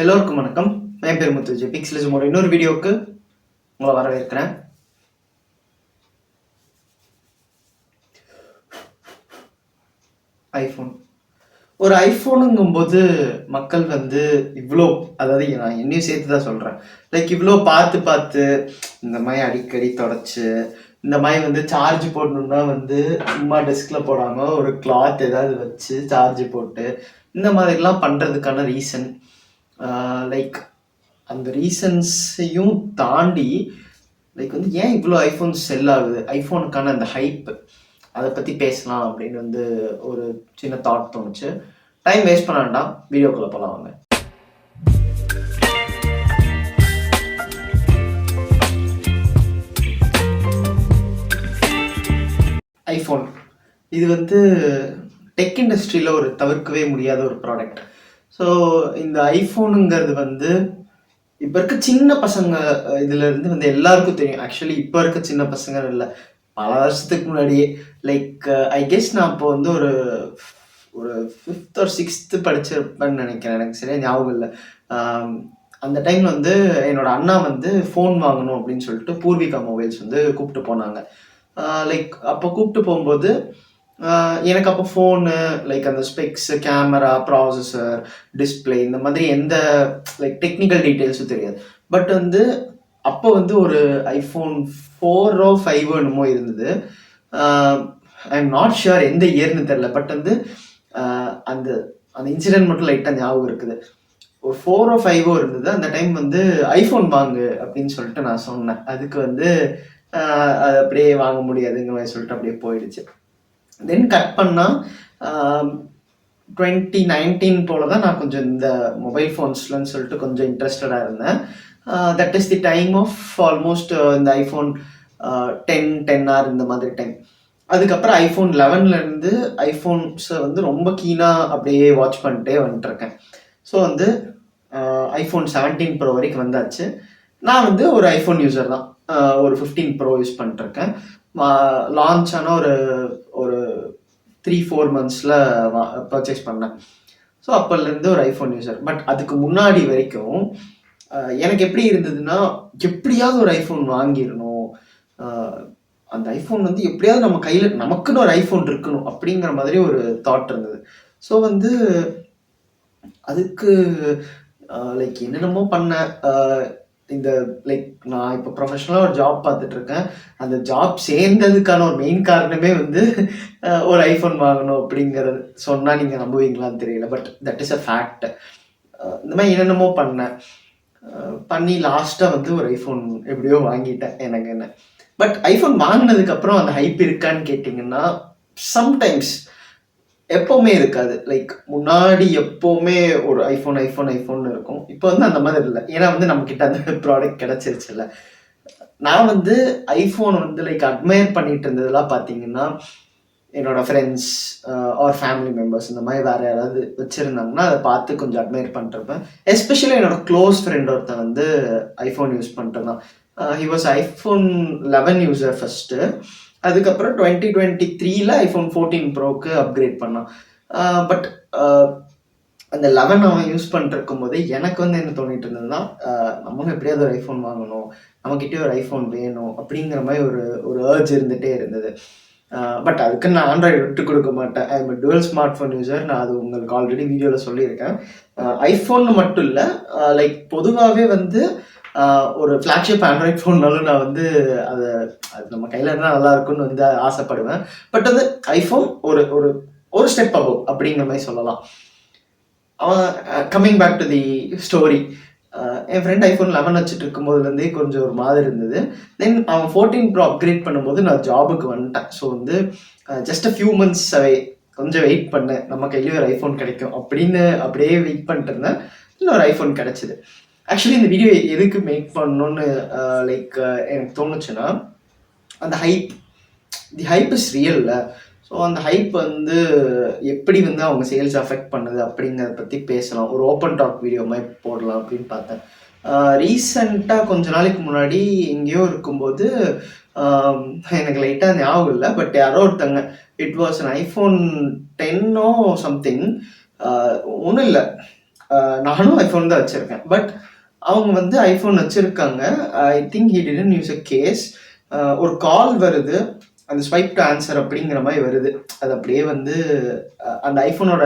எல்லோருக்கும் வணக்கம். என் பேர் முத்துஜி. பிக்சலிசமோட இன்னொரு வீடியோவுக்கு உங்களை வரவேற்கிறேன். ஐஃபோன் ஒரு ஐஃபோனுங்கும்போது மக்கள் இவ்வளோ, அதாவது நான் என்னையும் சேர்த்து தான் சொல்கிறேன், லைக் இவ்வளோ பார்த்து பார்த்து இந்த மாதிரி அடிக்கடி தொடச்சி இந்த மாதிரி சார்ஜ் போடணுன்னா சும்மா டெஸ்கில் போடாமல் ஒரு கிளாத் ஏதாவது வச்சு சார்ஜ் போட்டு இந்த மாதிரிலாம் பண்ணுறதுக்கான ரீசன், லைக் அந்த ரீசன்ஸையும் தாண்டி லைக் ஏன் இவ்வளோ ஐஃபோன் செல் ஆகுது, ஐஃபோனுக்கான அந்த ஹைப், அதை பற்றி பேசலாம் அப்படின்னு ஒரு சின்ன தாட் தோணுச்சு. டைம் வேஸ்ட் பண்ண வேண்டாம், வீடியோக்குள்ளே போகலாம் வாங்க. ஐஃபோன் இது டெக் இண்டஸ்ட்ரியில் ஒரு தவிர்க்கவே முடியாத ஒரு ப்ராடக்ட். ஸோ இந்த ஐஃபோனுங்கிறது இப்போ இருக்க சின்ன பசங்க இதுலேருந்து எல்லாருக்கும் தெரியும். ஆக்சுவலி இப்போ இருக்க சின்ன பசங்க இல்லை, பல வருஷத்துக்கு முன்னாடியே, லைக் ஐ கெஸ் நான் இப்போ ஒரு ஒரு 5th or 6th படிச்சிருப்பேன்னு நினைக்கிறேன், எனக்கு சரியா ஞாபகம் இல்லை. அந்த டைமில் என்னோட அண்ணா ஃபோன் வாங்கணும் அப்படின்னு சொல்லிட்டு பூர்விகா மொபைல்ஸ் கூப்பிட்டு போனாங்க. லைக் அப்போ கூப்பிட்டு போகும்போது எனக்கு அப்போ ஃபோனு, லைக் அந்த ஸ்பெக்ஸு, கேமரா, ப்ராசஸர், டிஸ்பிளே, இந்த மாதிரி எந்த லைக் டெக்னிக்கல் டீட்டெயில்ஸும் தெரியாது. பட் அப்போ ஒரு ஐஃபோன் 4 or 5 என்னமோ இருந்தது. ஐ எம் நாட் ஷுர் எந்த இயர்னு தெரில. பட் அந்த அந்த இன்சிடென்ட் மட்டும் லைட்டாக ஞாபகம் இருக்குது. ஒரு 4 or 5 இருந்தது. அந்த டைம் ஐஃபோன் வாங்கு அப்படின்னு சொல்லிட்டு நான் சொன்னேன். அதுக்கு அது அப்படியே வாங்க முடியாதுங்கிற மாதிரி சொல்லிட்டு அப்படியே போயிடுச்சு. தென் கட் பண்ணால் 2019 போல தான் நான் கொஞ்சம் இந்த மொபைல் ஃபோன்ஸ்லன்னு சொல்லிட்டு கொஞ்சம் இன்ட்ரெஸ்டடாக இருந்தேன். That is the time of almost இந்த ஐஃபோன் 10R இந்த மாதிரி டைம். அதுக்கப்புறம் ஐஃபோன் 11லேருந்து ஐஃபோன்ஸை ரொம்ப கீனாக அப்படியே வாட்ச் பண்ணிட்டே வந்துட்டுருக்கேன். ஸோ ஐஃபோன் 17 Pro வரைக்கும் வந்தாச்சு. நான் ஒரு ஐஃபோன் யூஸர் தான். ஒரு 15 Pro யூஸ் பண்ணிட்டுருக்கேன். லான்ச் ஆன ஒரு 3-4 monthஸில் பர்ச்சேஸ் பண்ணேன். ஸோ அப்போலேருந்து ஒரு ஐஃபோன் யூஸர். பட் அதுக்கு முன்னாடி வரைக்கும் எனக்கு எப்படி இருந்ததுன்னா, எப்படியாவது ஒரு ஐஃபோன் வாங்கிடணும், அந்த ஐஃபோன் எப்படியாவது நம்ம கையில் நமக்குன்னு ஒரு ஐஃபோன் இருக்கணும் அப்படிங்கிற மாதிரி ஒரு தாட் இருந்தது. ஸோ அதுக்கு லைக் என்னென்னமோ பண்ணேன். இந்த லைக் நான் இப்போ ப்ரொஃபஷனலாக ஒரு ஜாப் பார்த்துட்ருக்கேன். அந்த ஜாப் சேர்ந்ததுக்கான ஒரு மெயின் காரணமே ஒரு ஐஃபோன் வாங்கணும் அப்படிங்கிறது. சொன்னால் நீங்கள் நம்புவீங்களான்னு தெரியல, but that is a fact. இந்த மாதிரி என்னென்னமோ பண்ணி லாஸ்ட்டாக ஒரு ஐஃபோன் எப்படியோ வாங்கிட்டேன். எனக்கு என்ன, பட் ஐஃபோன் வாங்கினதுக்கப்புறம் அந்த ஹைப் இருக்கான்னு கேட்டிங்கன்னா, சம்டைம்ஸ், எப்போவுமே இருக்காது. லைக் முன்னாடி எப்போவுமே ஒரு ஐஃபோன் இருக்கும். இப்போ அந்த மாதிரி இல்லை. ஏன்னா நம்மக்கிட்ட அந்த ப்ராடக்ட் கிடச்சிருச்சு இல்லை. நான் ஐஃபோன் லைக் அட்மையர் பண்ணிட்டு இருந்ததெல்லாம் பார்த்தீங்கன்னா, என்னோட ஃப்ரெண்ட்ஸ் ஆர் ஃபேமிலி மெம்பர்ஸ் இந்த மாதிரி வேறு யாராவது வச்சுருந்தாங்கன்னா அதை பார்த்து கொஞ்சம் அட்மையர் பண்ணிருப்பேன். எஸ்பெஷலி என்னோட க்ளோஸ் ஃப்ரெண்ட் ஒருத்தன் ஐஃபோன் யூஸ் பண்ணிட்டுருந்தான். He was iPhone 11 user first. அதுக்கப்புறம் 2023 ஐஃபோன் 14 Proக்கு அப்கிரேட் பண்ணான். பட் அந்த 11 அவன் யூஸ் பண்ணிருக்கும் போது எனக்கு என்ன தோணிட்டு இருந்ததுன்னா, நம்மளும் எப்படியாவது ஒரு ஐஃபோன் வாங்கணும், நம்மக்கிட்டே ஒரு ஐஃபோன் வேணும் அப்படிங்கிற மாதிரி ஒரு ஏர்ஜ் இருந்துகிட்டே இருந்தது. பட் அதுக்கு நான் ஆண்ட்ராய்டு விட்டு கொடுக்க மாட்டேன். I am dual smart phone user. நான் அது உங்களுக்கு ஆல்ரெடி வீடியோவில் சொல்லியிருக்கேன். ஐஃபோன் மட்டும் இல்லை, லைக் பொதுவாகவே ஒரு ஃப்ளாக்ஷிப் ஆண்ட்ராய்ட் ஃபோன்னாலும் நான் அது நம்ம கையில் இருந்தால் நல்லா இருக்கும்னு ஆசைப்படுவேன். பட் ஐஃபோன் ஒரு ஒரு ஸ்டெப் அபவ் அப்படிங்கிற மாதிரி சொல்லலாம். அவன் coming back to the story, என் ஃப்ரெண்ட் ஐஃபோன் 11 வச்சுட்டு இருக்கும்போதுலேருந்தே கொஞ்சம் ஒரு மாதிரி இருந்தது. தென் அவன் 14 Pro அப்கிரேட் பண்ணும்போது நான் ஜாபுக்கு வந்துட்டேன். So just a few months கொஞ்சம் வெயிட் பண்ணேன், நம்ம கையிலேயே ஒரு ஐஃபோன் கிடைக்கும் அப்படின்னு அப்படியே வெயிட் பண்ணிட்டு இருந்தேன். இன்னொரு ஐஃபோன் கிடச்சிது. ஆக்சுவலி இந்த வீடியோ எதுக்கு மேக் பண்ணணும்னு லைக் எனக்கு தோணுச்சுன்னா, அந்த தி ஹைப் இஸ் ரியல்ல. ஸோ அந்த ஹைப் எப்படி அவங்க சேல்ஸ் அஃபெக்ட் பண்ணுது அப்படிங்கிறத பற்றி பேசலாம். ஒரு ஓப்பன் டாக் வீடியோ மாதிரி போடலாம் அப்படின்னு பார்த்தேன். ரீசெண்டாக கொஞ்ச நாளைக்கு முன்னாடி எங்கேயோ இருக்கும்போது எனக்கு லைட்டாக ஞாபகம் இல்லை, பட் யாரோ ஒருத்தங்க, it was an iPhone 10 something, ஒன்றும் இல்லை, நானும் ஐஃபோன் தான் வச்சுருக்கேன். பட் அவங்க வந்து ஐஃபோன் வச்சுருக்காங்க. I think he didn't use a case. ஒரு கால் வருது, அந்த ஸ்வைப் டு ஆன்சர் அப்படிங்கிற மாதிரி வருது. அது அப்படியே வந்து அந்த ஐஃபோனோட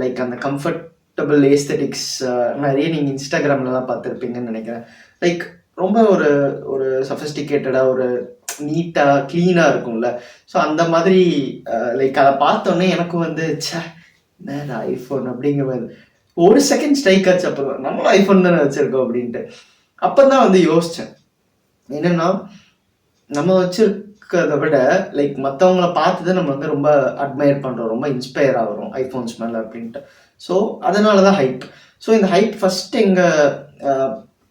லைக் அந்த கம்ஃபர்டபுள் ஏஸ்தெட்டிக்ஸ் நிறைய நீங்கள் இன்ஸ்டாகிராம்லலாம் பார்த்துருப்பீங்கன்னு நினைக்கிறேன். லைக் ரொம்ப ஒரு ஒரு சஃபிஸ்டிகேட்டடாக ஒரு நீட்டாக க்ளீனாக இருக்கும்ல. ஸோ அந்த மாதிரி லைக் அதை பார்த்தோன்னே எனக்கும் வந்து என்ன ஐஃபோன் அப்படிங்கிற மாதிரி ஒரு செகண்ட் ஸ்ட்ரைக் ஆச்சு. அப்புறம் நம்மளும் ஐஃபோன் தானே வச்சுருக்கோம் அப்படின்ட்டு. அப்போ தான் வந்து யோசித்தேன், என்னென்னா நம்ம வச்சுருக்கிறத விட லைக் மற்றவங்கள பார்த்து தான் நம்ம வந்து ரொம்ப அட்மையர் பண்ணுறோம், ரொம்ப இன்ஸ்பயர் ஆகிறோம் ஐஃபோன்ஸ் மேலே அப்படின்ட்டு. ஸோ அதனால தான் ஹைப். ஸோ இந்த ஹைப் ஃபஸ்ட்டு எங்கே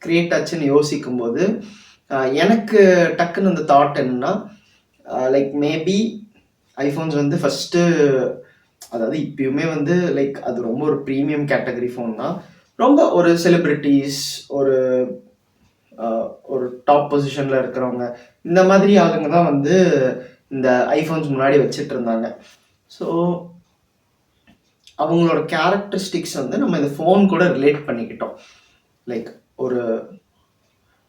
க்ரியேட் ஆச்சுன்னு யோசிக்கும்போது எனக்கு டக்குன்னு அந்த தாட் என்னன்னா, லைக் மேபி ஐஃபோன்ஸ் வந்து ஃபஸ்ட்டு, அதாவது இப்பயுமே வந்து லைக் அது ரொம்ப ஒரு ப்ரீமியம் கேட்டகரி ஃபோன் தான். ரொம்ப ஒரு செலிப்ரிட்டிஸ், ஒரு ஒரு டாப் பொசிஷனில் இருக்கிறவங்க, இந்த மாதிரி ஆளுங்க தான் வந்து இந்த ஐஃபோன்ஸ் முன்னாடி வச்சுட்டு இருந்தாங்க. ஸோ அவங்களோட கேரக்டரிஸ்டிக்ஸ் வந்து நம்ம இந்த ஃபோன் கூட ரிலேட் பண்ணிக்கிட்டோம். லைக் ஒரு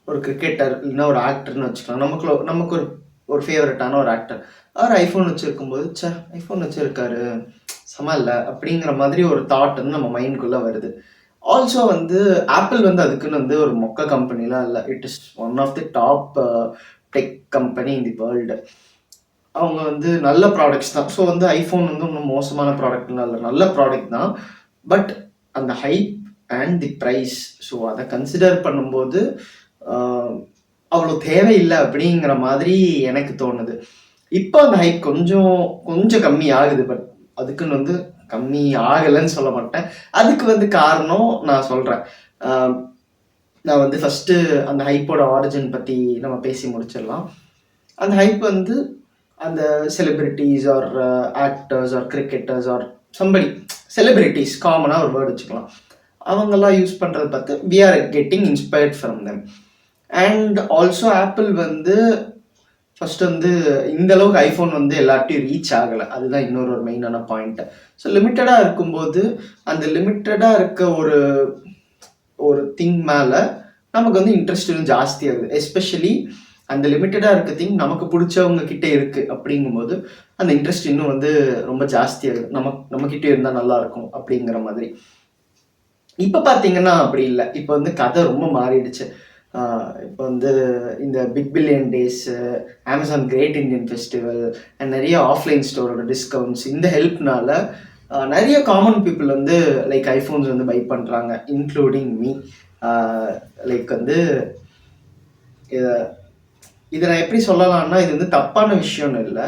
ஒரு கிரிக்கெட்டர் இல்லைன்னா ஒரு ஆக்டர்னு வச்சுக்கலாம். நமக்கு ஒரு ஒரு ஃபேவரட்டான ஒரு ஆக்டர், அவர் ஐஃபோன் வச்சுருக்கும்போது ஐஃபோன் வச்சுருக்காரு சம இல்லை அப்படிங்கிற மாதிரி ஒரு தாட் வந்து நம்ம மைண்டுக்குள்ளே வருது. ஆல்சோ வந்து ஆப்பிள் வந்து அதுக்குன்னு வந்து ஒரு மொக்க கம்பெனிலாம் இல்லை. It is one of the top tech company in the world. அவங்க வந்து நல்ல ப்ராடக்ட்ஸ் தான். ஸோ வந்து ஐஃபோன் வந்து ஒன்றும் மோசமான ப்ராடக்ட்லாம் இல்லை, நல்ல ப்ராடக்ட் தான். பட் அந்த hype and the price, so அதை கன்சிடர் பண்ணும்போது அவ்வளோ தேவையில்லை அப்படிங்கிற மாதிரி எனக்கு தோணுது. இப்போ அந்த ஹைப் கொஞ்சம் கம்மி ஆகுது. பட் அதுக்குன்னு வந்து கம்மி ஆகலைன்னு சொல்ல மாட்டேன். அதுக்கு வந்து காரணம் நான் சொல்கிறேன். நான் வந்து ஃபஸ்ட்டு அந்த ஹைப்போட ஆரிஜின் பற்றி நம்ம பேசி முடிச்சிடலாம். அந்த ஹைப் வந்து அந்த celebrities or actors or cricketers or somebody celebrities, காமனாக ஒரு வேர்டு வச்சுக்கலாம், அவங்கெல்லாம் யூஸ் பண்ணுறதை பார்த்து we are getting inspired from them. And also Apple வந்து ஃபஸ்ட்டு வந்து இந்த அளவுக்கு ஐஃபோன் வந்து எல்லார்ட்டையும் ரீச் ஆகலை. அதுதான் இன்னொரு மெயினான பாயிண்ட்டு. ஸோ லிமிட்டடாக இருக்கும்போது அந்த லிமிட்டடாக இருக்க ஒரு திங் மேலே நமக்கு வந்து இன்ட்ரெஸ்ட் இன்னும் ஜாஸ்தியாகுது. எஸ்பெஷலி அந்த லிமிட்டடாக இருக்க திங் நமக்கு பிடிச்சவங்க கிட்டே இருக்குது அப்படிங்கும்போது அந்த இன்ட்ரெஸ்ட் இன்னும் வந்து ரொம்ப ஜாஸ்தியாகுது. நம்மக்கிட்டே இருந்தால் நல்லாயிருக்கும் அப்படிங்கிற மாதிரி. இப்போ பார்த்தீங்கன்னா அப்படி இல்லை. இப்போ வந்து கதை ரொம்ப மாறிடுச்சு. இப்போ வந்து இந்த big billion days, Amazon Great Indian Festival and நிறைய ஆஃப்லைன் ஸ்டோரோட டிஸ்கவுண்ட்ஸ், இந்த ஹெல்ப்னால நிறைய காமன் பீப்புள் வந்து லைக் ஐஃபோன்ஸ் வந்து பை பண்ணுறாங்க, இன்க்ளூடிங் மீ. லைக் வந்து இதை நான் எப்படி சொல்லலாம்னா, இது வந்து தப்பான விஷயம்னு இல்லை.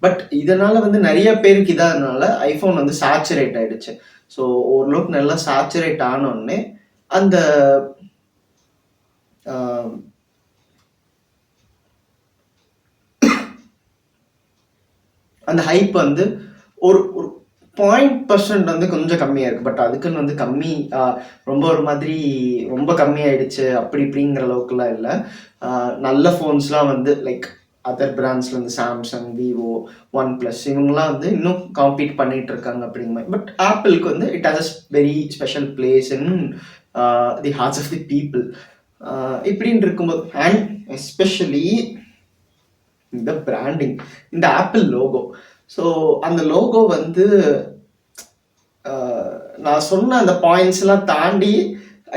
பட் இதனால் வந்து நிறைய பேருக்கு இதாதனால ஐஃபோன் வந்து சேச்சுரேட் ஆகிடுச்சு. ஸோ ஓரளவுக்கு நல்லா சேச்சுரேட் ஆனோடனே அந்த அந்த ஹைப் வந்து ஒரு 0% வந்து கொஞ்சம் கம்மியாக இருக்குது. பட் அதுக்குன்னு வந்து ரொம்ப ஒரு மாதிரி ரொம்ப கம்மியாயிடுச்சு அப்படி இப்படிங்கிற அளவுக்குலாம் இல்லை. நல்ல ஃபோன்ஸ்லாம் வந்து லைக் அதர் பிராண்ட்ஸில் வந்து சாம்சங், விவோ, ஒன் ப்ளஸ் இவங்கெலாம் வந்து இன்னும் காம்பீட் பண்ணிகிட்டு இருக்காங்க அப்படிங்கிற மாதிரி. பட் ஆப்பிளுக்கு வந்து it has a very special place in the hearts of the people. இப்படின்னு இருக்கும்போது அண்ட் எஸ்பெஷலி இந்த பிராண்டிங், இந்த ஆப்பிள் லோகோ. ஸோ அந்த லோகோ வந்து நான் சொன்ன அந்த பாயிண்ட்ஸ்லாம் தாண்டி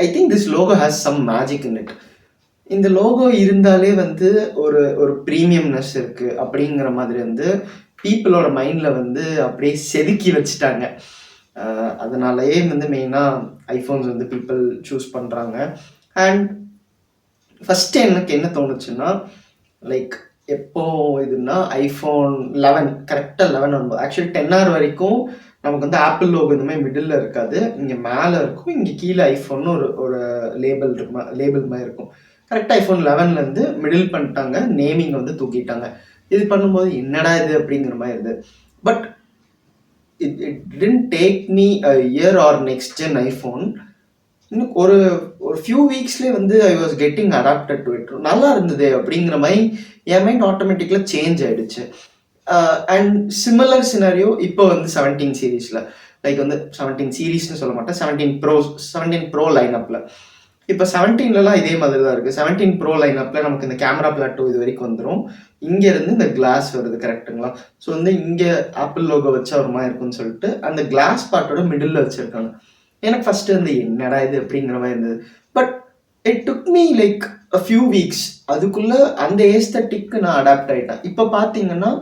I think this logo has some magic in it. இந்த லோகோ இருந்தாலே வந்து ஒரு ப்ரீமியம்னஸ் இருக்குது அப்படிங்கிற மாதிரி வந்து பீப்புளோட மைண்டில் வந்து அப்படியே செதுக்கி வச்சுட்டாங்க. அதனாலயே வந்து மெயினாக ஐஃபோன்ஸ் வந்து பீப்புள் சூஸ் பண்ணுறாங்க. அண்ட் ஃபஸ்ட்டு எனக்கு என்ன தோணுச்சுன்னா, லைக் எப்போ இதுன்னா ஐஃபோன் 11 கரெக்டாக 11 வரும்போது, ஆக்சுவலி 10R வரைக்கும் நமக்கு வந்து ஆப்பிள் லோகோ இந்த மாதிரி மிடில் இருக்காது, இங்கே மேலே இருக்கும், இங்கே கீழே ஐஃபோன்னு ஒரு லேபிள் மாதிரி இருக்கும். கரெக்டாக ஐஃபோன் 11லேருந்து மிடில் பண்ணிட்டாங்க, நேமிங் வந்து தூக்கிட்டாங்க. இது பண்ணும்போது என்னடா இது அப்படிங்கிற மாதிரி இருந்தது. But it didn't take me a year or next gen iPhone. இன்னும் ஒரு ஃபியூ வீக்ஸ்லேயே வந்து I was getting adapted to it. நல்லா இருந்தது அப்படிங்கிற மாதிரி என் மைண்ட் ஆட்டோமேட்டிக்கலாக சேஞ்ச் ஆகிடுச்சு. அண்ட் சிமிலர் சினாரியோ இப்போ வந்து 17 சீரீஸில் லைக் வந்து 17 சீரீஸ்னு சொல்ல மாட்டேன், 17 ப்ரோ லைனப்பில். இப்போ 17லலாம் இதே மாதிரி தான் இருக்குது. 17 ப்ரோ லைனப்பில் நமக்கு இந்த கேமரா பிளாட்டோ இது வரைக்கும் வந்துடும். இங்கேருந்து இந்த கிளாஸ் வருது, கரெக்டுங்களா? ஸோ வந்து இங்கே ஆப்பிள் லோகோ வச்சா ஒரு மாதிரி இருக்குன்னு சொல்லிட்டு அந்த கிளாஸ் பார்ட்டோட மிடில் வச்சுருக்காங்க. எனக்கு ஃபஸ்ட்டு வந்து என்னடா இது அப்படிங்கிற மாதிரி இருந்தது. But it took me like a few weeks. அதுக்குள்ளே அந்த ஏஸ்தட்டிக்கு நான் அடாப்ட் ஆகிட்டேன். இப்போ பார்த்தீங்கன்னா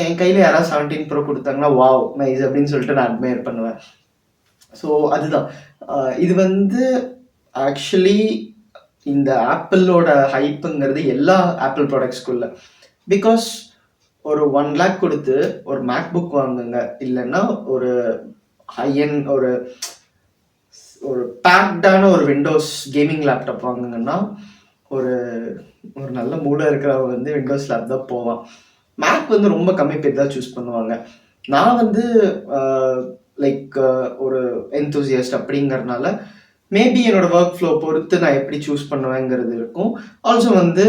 என் கையில் யாராவது 17 ப்ரோ கொடுத்தாங்கன்னா வாவ் நைஸ் அப்படின்னு சொல்லிட்டு நான் அட்மையர் பண்ணுவேன். ஸோ அதுதான் இது வந்து ஆக்சுவலி இந்த ஆப்பிளோட ஹைப்புங்கிறது எல்லா ஆப்பிள் ப்ராடக்ட்ஸ்குள்ள. பிகாஸ் ஒரு 1 lakh கொடுத்து ஒரு மேக் புக் வாங்குங்க, இல்லைன்னா ஒரு ஹையன் ஒரு பேக்டான ஒரு விண்டோஸ் கேமிங் லேப்டாப் வாங்குங்கன்னா ஒரு ஒரு நல்ல மூளை இருக்கிறவங்க வந்து விண்டோஸ் லேப் தான் போவான். மேக் வந்து ரொம்ப கம்மி பேர் தான் சூஸ் பண்ணுவாங்க. நான் வந்து லைக் ஒரு என்தூசியஸ்ட் அப்படிங்கிறதுனால மேபி என்னோட ஒர்க் ஃப்ளோ பொறுத்து நான் எப்படி சூஸ் பண்ணுவேங்கிறது இருக்கும். ஆல்சோ வந்து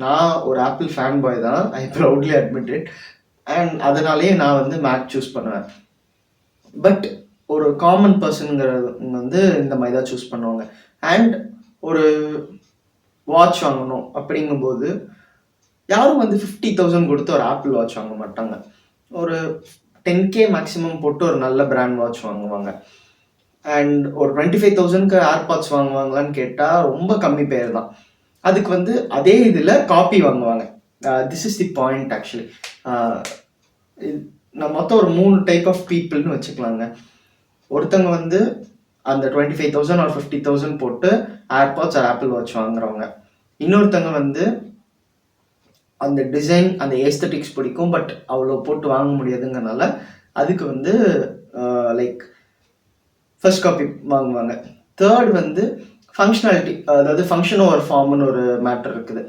நான் ஒரு ஆப்பிள் ஃபேன் பாய் தான், ஐ ப்ரௌட்லி அட்மிட்டட். அண்ட் அதனாலேயே நான் வந்து மேக் சூஸ் பண்ணுவேன். பட் ஒரு காமன் பர்சனுங்கிறவங்க வந்து இந்த மாதிரி தான் சூஸ் பண்ணுவாங்க. அண்ட் ஒரு வாட்ச் வாங்கணும் அப்படிங்கும்போது யாரும் வந்து 50,000 கொடுத்து ஒரு ஆப்பிள் வாட்ச் வாங்க மாட்டாங்க. ஒரு 10K மேக்ஸிமம் போட்டு ஒரு நல்ல பிராண்ட் வாட்ச் வாங்குவாங்க. அண்ட் ஒரு 25,000க்கு ஏர்பாட்ஸ் வாங்குவாங்களான்னு கேட்டால் ரொம்ப கம்மி பேர் தான். அதுக்கு வந்து அதே இதில் காப்பி வாங்குவாங்க. This is the point actually. நான் மொத்தம் ஒரு 3 டைப் ஆஃப் பீப்புள்னு வச்சுக்கலாங்க. ஒருத்தவங்க வந்து அந்த 25,000 or 50,000 போட்டு ஏர்பாட்ஸ் ஆர் ஆப்பிள் வாட்ச் வாங்குறவங்க. இன்னொருத்தவங்க வந்து அந்த டிசைன் அந்த ஏஸ்தட்டிக்ஸ் பிடிக்கும், பட் அவ்வளோ போட்டு வாங்க முடியாதுங்கிறனால அதுக்கு வந்து லைக் ஃபர்ஸ்ட் காப்பி வாங்குவாங்க. தேர்ட் வந்து ஃபங்க்ஷனாலிட்டி, அதாவது ஃபங்க்ஷன் ஓவர் ஃபார்ம்னு ஒரு மேட்டர் இருக்குது.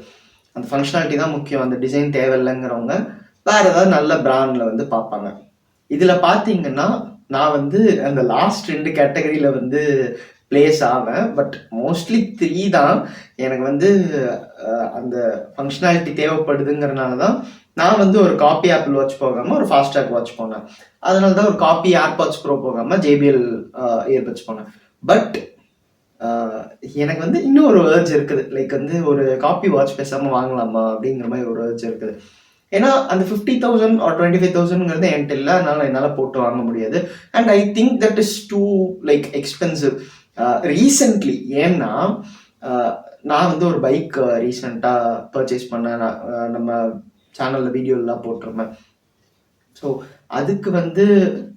அந்த ஃபங்க்ஷனாலிட்டி தான் முக்கியம், அந்த டிசைன் தேவையில்லைங்கிறவங்க வேறு ஏதாவது நல்ல பிராண்டில் வந்து பார்ப்பாங்க. இதில் பார்த்தீங்கன்னா நான் வந்து அந்த லாஸ்ட் 2 கேட்டகரியில் வந்து பிளேஸ் ஆவேன். பட் மோஸ்ட்லி 3 தான். எனக்கு வந்து அந்த ஃபங்க்ஷனாலிட்டி தேவைப்படுதுங்கிறனால தான் நான் வந்து ஒரு காப்பி ஆப்பிள் வாட்ச் போகாமல் ஒரு ஃபாஸ்டாக் வாட்ச் போனேன். அதனால தான் ஒரு காப்பி ஏர்பாட்ஸ் ப்ரோ போகாமல் JBL இயர்பட்ஸ் போனேன். பட் எனக்கு வந்து இன்னும் ஒரு ஏர்ஜ் இருக்குது, லைக் வந்து ஒரு காப்பி வாட்ச் பேசாமல் வாங்கலாமா அப்படிங்கிற மாதிரி ஒரு ஏர்ஜ் இருக்குது. ஏன்னா அந்த 50,000 or 25,000ங்கிறது என்கிட்ட இல்லை, அதனால என்னால் போட்டு வாங்க முடியாது. And I think that is too like expensive. Recently ஏன்னா நான் வந்து ஒரு பைக் ரீசெண்டாக பர்ச்சேஸ் பண்ணேன். நம்ம சேனலில் வீடியோலாம் போட்டிருப்பேன். ஸோ அதுக்கு வந்து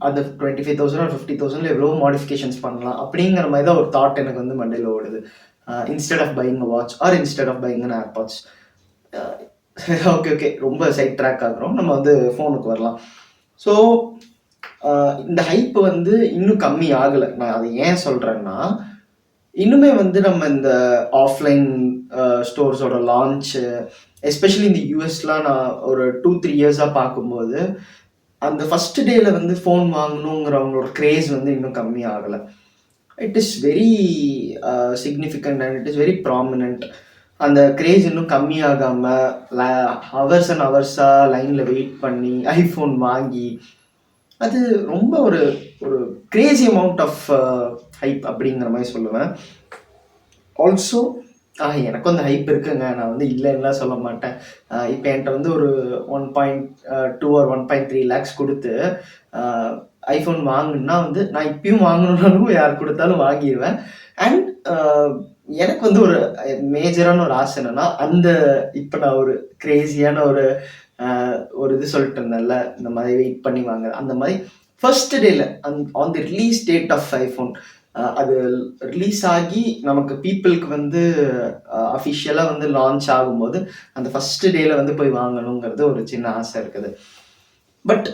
அந்த 25,000 or 50,000 எவ்வளோ மாடிஃபிகேஷன்ஸ் பண்ணலாம் அப்படிங்கிற மாதிரி தான் ஒரு தாட் எனக்கு வந்து மண்டையில் ஓடுது. Instead of buying a watch or instead of buying an AirPods. Okay ரொம்ப சைட் ட்ராக் ஆகுறோம், நம்ம வந்து ஃபோனுக்கு வரலாம். ஸோ இந்த ஹைப் வந்து இன்னும் கம்மி ஆகலை. நான் அதை ஏன் சொல்கிறேன்னா, இன்னுமே வந்து நம்ம இந்த ஆஃப்லைன் ஸ்டோர்ஸோட லான்ச்சு, எஸ்பெஷலி இந்த யூஎஸ்லாம் நான் ஒரு 2-3 இயர்ஸாக பார்க்கும்போது அந்த ஃபஸ்ட் டேல வந்து ஃபோன் வாங்கணுங்கிறவங்களோட க்ரேஸ் வந்து இன்னும் கம்மி ஆகலை. It is very significant and it is very prominent. அந்த க்ரேஸ் இன்னும் கம்மியாகாமல் ஹவர்ஸ் அண்ட் ஹவர்ஸாக லைனில் வெயிட் பண்ணி ஐஃபோன் வாங்கி அது ரொம்ப ஒரு ஒரு கிரேசி அமௌண்ட் ஆஃப் ஹைப் அப்படிங்கிற மாதிரி சொல்லுவேன். ஆல்சோ எனக்கும் அந்த ஹைப் இருக்குங்க, நான் வந்து இல்லைன்னுலாம் சொல்ல மாட்டேன். இப்போ என்கிட்ட வந்து ஒரு 1.2 or 1.3 lakhs கொடுத்து ஐஃபோன் வாங்கினா வந்து நான் இப்பயும் வாங்கணுன்னாலும் யார் கொடுத்தாலும் வாங்கிடுவேன். அண்ட் எனக்கு வந்து ஒரு மேஜரான ஒரு ஆசை என்னன்னா, அந்த இப்போ நான் ஒரு கிரேசியான ஒரு இது சொல்லிட்டு இருந்தேன்ல, இந்த மாதிரி வெயிட் பண்ணி வாங்க, அந்த மாதிரி ஃபர்ஸ்ட் டேல on the release date of iPhone, அது ரிலீஸ் ஆகி நமக்கு பீப்புளுக்கு வந்து அஃபிஷியலாக வந்து லான்ச் ஆகும்போது அந்த ஃபர்ஸ்ட் டேல வந்து போய் வாங்கணுங்கிறது ஒரு சின்ன ஆசை இருக்குது. பட்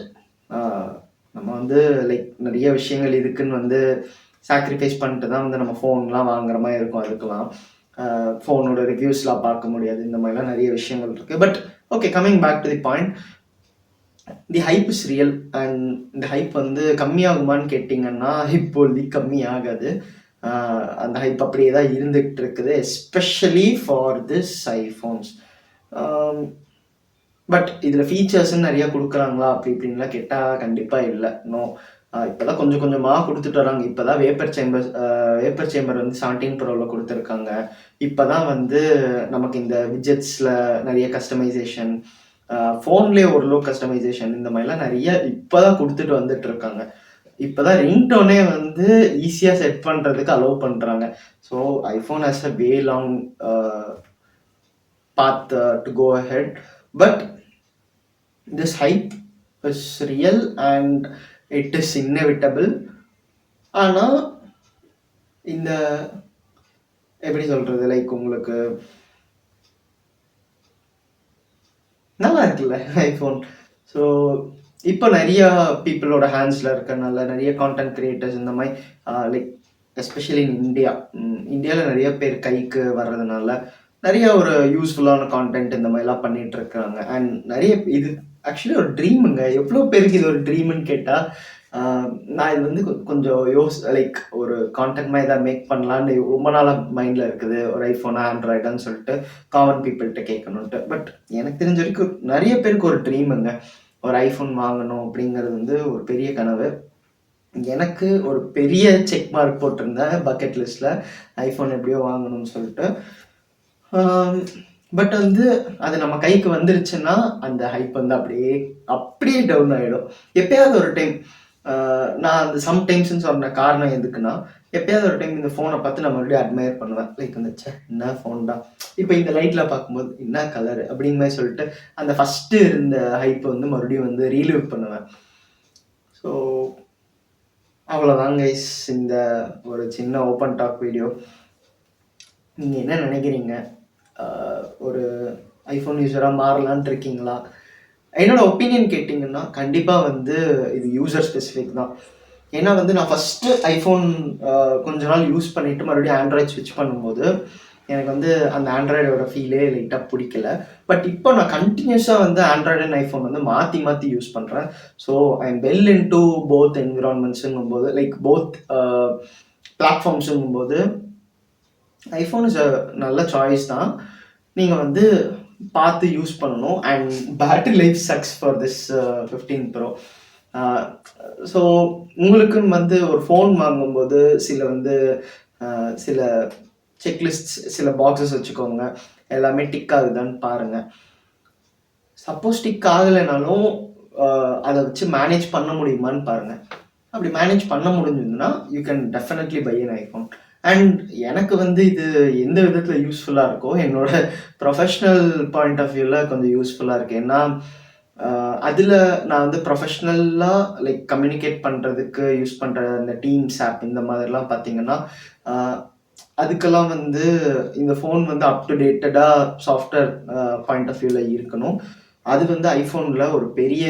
நம்ம வந்து லைக் நிறைய விஷயங்கள் இதுக்குன்னு வந்து சாக்ரிஃபைஸ் பண்ணிட்டு தான் வந்து நம்ம ஃபோன்லாம் வாங்குற மாதிரி இருக்கும். அதுக்கெலாம் ஃபோனோட ரிவ்யூஸ்லாம் பார்க்க முடியாது, இந்த மாதிரிலாம் நிறைய விஷயங்கள் இருக்குது. But okay, coming back to the point, the hype is real. And இந்த ஹைப் வந்து கம்மியாகுமான்னு கேட்டிங்கன்னா இப்போதைக்கு கம்மி ஆகாது. அந்த ஹைப் அப்படியே தான் இருந்துகிட்டு இருக்குது, especially for this iPhones. But இதில் ஃபீச்சர்ஸ்ன்னு நிறையா கொடுக்குறாங்களா அப்படி இப்படின்லாம் கேட்டால் கண்டிப்பாக இல்லை, நோ. இப்போதான் கொஞ்சம் கொஞ்சமாக கொடுத்துட்டு வராங்க. இப்போதான் வேப்பர் சேம்பர் வந்து 17 ப்ரோவில் கொடுத்துருக்காங்க. இப்போதான் வந்து நமக்கு இந்த விஜெட்ஸில் நிறைய கஸ்டமைசேஷன், ஃபோன்லேயே ஒரு லோ கஸ்டமைசேஷன், இந்த மாதிரிலாம் நிறைய இப்போதான் கொடுத்துட்டு வந்துட்டு இருக்காங்க. இப்போதான் ரிங்டோனே வந்து ஈஸியாக செட் பண்ணுறதுக்கு அலோவ் பண்ணுறாங்க. So iPhone has a way long path to go ahead, but this hype is real and it is inevitable. ஆனால் இந்த எப்படி சொல்கிறது, லைக் உங்களுக்கு நல்லா இருக்குல்ல ஐஃபோன். ஸோ இப்போ நிறையா பீப்புளோட ஹேண்ட்ஸில் இருக்கனால நிறைய கான்டென்ட் கிரியேட்டர்ஸ் இந்த மாதிரி லைக் எஸ்பெஷலி இன் இந்தியாவில் நிறைய பேர் கைக்கு வர்றதுனால நிறைய ஒரு யூஸ்ஃபுல்லான கான்டென்ட் இந்த மாதிரிலாம் பண்ணிட்டு இருக்காங்க. அண்ட் நிறைய இது ஆக்சுவலி ஒரு ட்ரீமுங்க. எவ்வளோ பேருக்கு இது ஒரு ட்ரீம்னு கேட்டால் நான் இது வந்து கொஞ்சம் லைக் ஒரு கான்டென்ட் மாதிரி தான் மேக் பண்ணலான்னு ரொம்ப நாளாக மைண்டில் இருக்குது. ஒரு ஐஃபோனா ஆண்ட்ராய்டான்னு சொல்லிட்டு காமன் பீப்புள்கிட்ட கேட்கணுன்ட்டு. பட் எனக்கு தெரிஞ்ச வரைக்கும் நிறைய பேருக்கு ஒரு ட்ரீமுங்க, ஒரு ஐஃபோன் வாங்கணும் அப்படிங்கிறது வந்து ஒரு பெரிய கனவு. எனக்கு ஒரு பெரிய செக் மார்க் போட்டிருந்தேன் பக்கெட் லிஸ்ட்டில், ஐஃபோன் எப்படியோ வாங்கணும்னு சொல்லிட்டு. பட் வந்து அது நம்ம கைக்கு வந்துருச்சுன்னா அந்த ஹைப் வந்து அப்படியே டவுன் ஆகிடும். எப்பயாவது ஒரு டைம் நான் அந்த சம்டைம்ஸ்ன்னு சொன்ன காரணம் எதுக்குன்னா, எப்பயாவது ஒரு டைம் இந்த ஃபோனை பார்த்து நான் மறுபடியும் அட்மையர் பண்ணுவேன். லைக் வந்துச்சு என்ன ஃபோன் தான், இப்போ இந்த லைட்டில் பார்க்கும்போது என்ன கலர் அப்படிங்கிற மாதிரி சொல்லிட்டு அந்த ஃபஸ்ட்டு இருந்த ஹைப்பை வந்து மறுபடியும் வந்து ரீலிவ் பண்ணுவேன். ஸோ அவ்வளோதான் கைஸ், இந்த ஒரு சின்ன ஓப்பன் டாக் வீடியோ. நீங்கள் என்ன நினைக்கிறீங்க? ஒரு ஐஃபோன் யூஸராக மாறலான் இருக்கீங்களா? என்னோட ஒப்பீனியன் கேட்டிங்கன்னா கண்டிப்பாக வந்து இது யூசர் ஸ்பெசிஃபிக் தான். ஏன்னா வந்து நான் ஃபஸ்ட்டு ஐஃபோன் கொஞ்ச நாள் யூஸ் பண்ணிவிட்டு மறுபடியும் ஆண்ட்ராய்ட் ஸ்விட்ச் பண்ணும்போது எனக்கு வந்து அந்த ஆண்ட்ராய்டோட ஃபீலே லைட்டாக பிடிக்கல. பட் இப்போ நான் கண்டினியூஸாக வந்து ஆண்ட்ராய்டு அண்ட் ஐஃபோன் வந்து மாற்றி யூஸ் பண்ணுறேன். So I am well into both என்விரான்மெண்ட்ஸுங்கும்போது, லைக் போத் பிளாட்ஃபார்ம்ஸுங்கும்போது ஐஃபோன் இஸ் அ நல்ல சாய்ஸ் தான். நீங்கள் வந்து பார்த்து யூஸ் பண்ணணும். And battery life sucks for this 15 pro. So உங்களுக்குன்னு வந்து ஒரு ஃபோன் வாங்கும்போது சில செக்லிஸ்ட், சில பாக்ஸஸ் வச்சுக்கோங்க. எல்லாமே டிக் ஆகுதான்னு பாருங்கள். சப்போஸ் டிக் ஆகலைனாலும் அதை வச்சு மேனேஜ் பண்ண முடியுமான்னு பாருங்கள். அப்படி மேனேஜ் பண்ண முடிஞ்சதுன்னா you can definitely buy an iPhone. And எனக்கு வந்து இது எந்த விதத்தில் யூஸ்ஃபுல்லாக இருக்கோ, என்னோட ப்ரொஃபஷ்னல் பாயிண்ட் ஆஃப் வியூவில் கொஞ்சம் யூஸ்ஃபுல்லாக இருக்குது. ஏன்னா அதில் நான் வந்து ப்ரொஃபஷ்னலாக லைக் கம்யூனிகேட் பண்ணுறதுக்கு யூஸ் பண்ணுற இந்த டீம்ஸ் ஆப் இந்த மாதிரிலாம் பார்த்தீங்கன்னா அதுக்கெல்லாம் வந்து இந்த ஃபோன் வந்து அப் டு டேட்டடாக சாஃப்ட்வேர் பாயிண்ட் ஆஃப் வியூவில் இருக்கணும். அது வந்து ஐஃபோனில் ஒரு பெரிய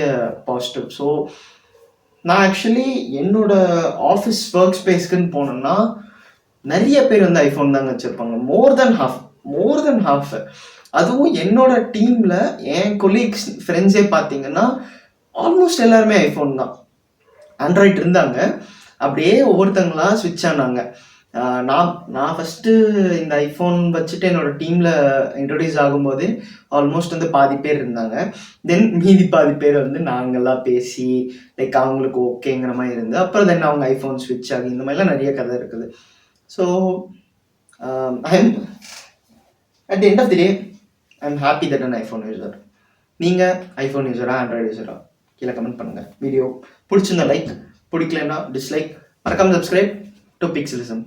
பாசிட்டிவ். ஸோ நான் ஆக்சுவலி என்னோட ஆஃபீஸ் ஒர்க் ஸ்பேஸ்க்குன்னு போனேன்னா நிறைய பேர் வந்து ஐஃபோன் தாங்க வச்சுருப்பாங்க. More than half. அதுவும் என்னோட டீமில் என் கொலீக்ஸ் ஃப்ரெண்ட்ஸே பார்த்தீங்கன்னா ஆல்மோஸ்ட் எல்லாருமே ஐஃபோன் தான். ஆண்ட்ராய்ட் இருந்தாங்க, அப்படியே ஒவ்வொருத்தங்களா ஸ்விட்ச் ஆனாங்க. நான் ஃபஸ்ட்டு இந்த ஐஃபோன் வச்சுட்டு என்னோட டீமில் இன்ட்ரடியூஸ் ஆகும்போது ஆல்மோஸ்ட் வந்து பாதி பேர் இருந்தாங்க. தென் மீதி பாதி பேர் வந்து நாங்கள்லாம் பேசி லைக் அவங்களுக்கு ஓகேங்கிற மாதிரி இருந்து அப்புறம் தென் அவங்க ஐஃபோன் ஸ்விட்ச் ஆகி இந்த மாதிரிலாம் நிறைய கதை இருக்குது. So I'm at the end of the day I'm happy that an iPhone user. நீங்கள் ஐஃபோன் யூஸரா ஆண்ட்ராய்டு யூஸரா கீழே கமெண்ட் பண்ணுங்கள். வீடியோ பிடிச்சிருந்தா லைக், பிடிக்கலன்னா டிஸ்லைக். மறக்காம சப்ஸ்கிரைப் டு பிக்சலிசம்.